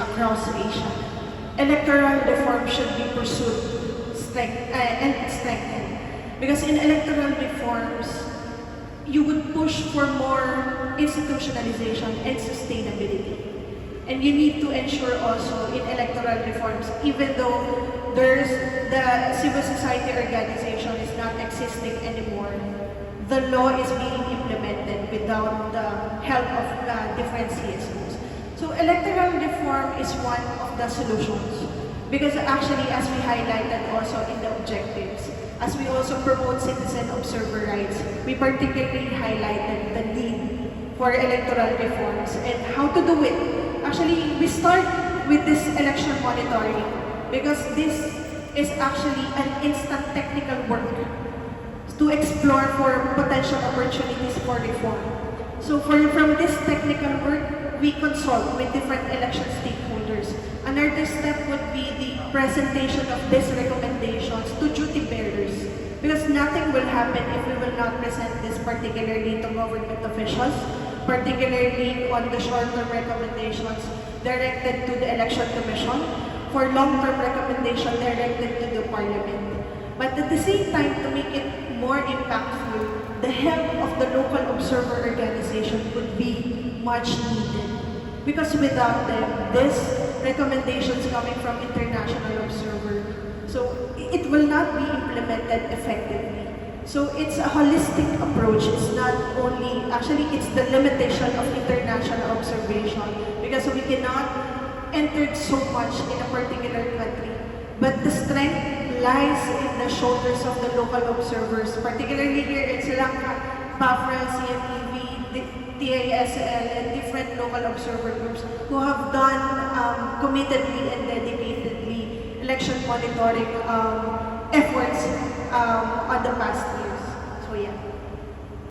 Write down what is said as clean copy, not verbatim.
across Asia. Electoral reform should be pursued and strengthened. Because in electoral reforms, you would push for more institutionalization and sustainability. And you need to ensure also in electoral reforms, even though the civil society organization is not existing anymore, the law is being implemented without the help of different CSOs. So electoral reform is one of the solutions because actually, as we highlighted also in the objectives, as we also promote citizen observer rights, we particularly highlighted the need for electoral reforms and how to do it. Actually, we start with this election monitoring because this is actually an instant technical work to explore for potential opportunities for reform. So from this technical work, we consult with different election stakeholders. Another step would be the presentation of these recommendations to duty bearers because nothing will happen if we will not present this particularly to government officials, particularly on the short-term recommendations directed to the Election Commission, for long-term recommendation directed to the Parliament. But at the same time, to make it more impactful, the help of the local observer organization would be much needed. Because without them, these recommendations coming from international observer, so it will not be implemented effectively. So it's a holistic approach. It's not only, actually it's the limitation of international observation because we cannot enter so much in a particular country. But the strength lies in the shoulders of the local observers, particularly here in Sri Lanka, PAFRA, CMTV, TASL, and different local observer groups who have done committedly and dedicatedly election monitoring efforts on